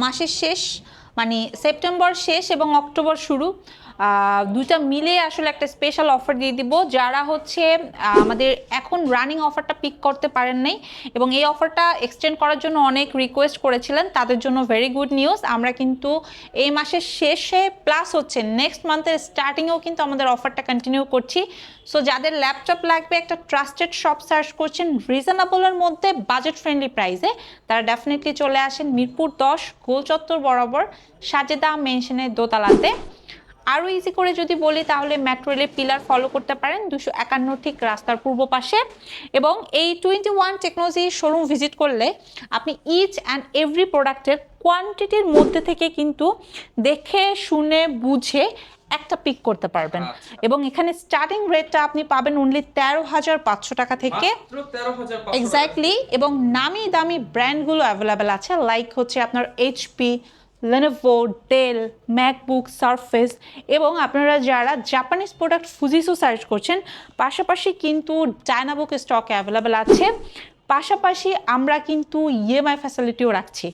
মাসের শেষ, মানে সেপ্টেম্বর শেষ এবং অক্টোবর শুরু, দুইটা মিলে আসলে একটা স্পেশাল অফার দিয়ে দিব। যারা হচ্ছে আমাদের এখন রানিং অফারটা পিক করতে পারেন নাই এবং এই অফারটা এক্সটেন্ড করার জন্য অনেক রিকোয়েস্ট করেছিলেন, তাদের জন্য ভেরি গুড নিউজ। আমরা কিন্তু এই মাসের শেষে প্লাস হচ্ছে নেক্সট মান্থের স্টার্টিংয়েও কিন্তু আমাদের অফারটা কন্টিনিউ করছি। সো যাদের ল্যাপটপ লাগবে, একটা ট্রাস্টেড শপ সার্চ করছেন রিজনেবলের মধ্যে বাজেট ফ্রেন্ডলি প্রাইসে, তারা ডেফিনেটলি চলে আসেন মিরপুর 10 গোল চত্বর বরাবর সাজেদা মেনশনের দোতলাতে। আরও ইজি করে যদি বলি তাহলে মেট্রো রেলের পিলার ফলো করতে পারেন 251 ঠিক রাস্তার পূর্ব পাশে। এবং এই 21 টেকনোলজি শোরুম ভিজিট করলে আপনি ইচ অ্যান্ড এভরি প্রোডাক্টের কোয়ান্টিটির মধ্যে থেকে কিন্তু দেখে শুনে বুঝে একটা পিক করতে পারবেন। এবং এখানে স্টার্টিং রেটটা আপনি পাবেন অনলি 13,500 টাকা থেকে, এক্স্যাক্টলি। এবং নামি দামি ব্র্যান্ডগুলো অ্যাভেলেবেল আছে, লাইক হচ্ছে আপনার HP, Lenovo, Dell, MacBook, Surface, এবং আপনারা যারা জাপানিজ প্রোডাক্ট ফুজিসু সার্চ করছেন, পাশাপাশি কিন্তু ডায়নাবুক স্টকে অ্যাভেলেবেল আছে। পাশাপাশি আমরা কিন্তু ইএমআই ফ্যাসিলিটিও রাখছি।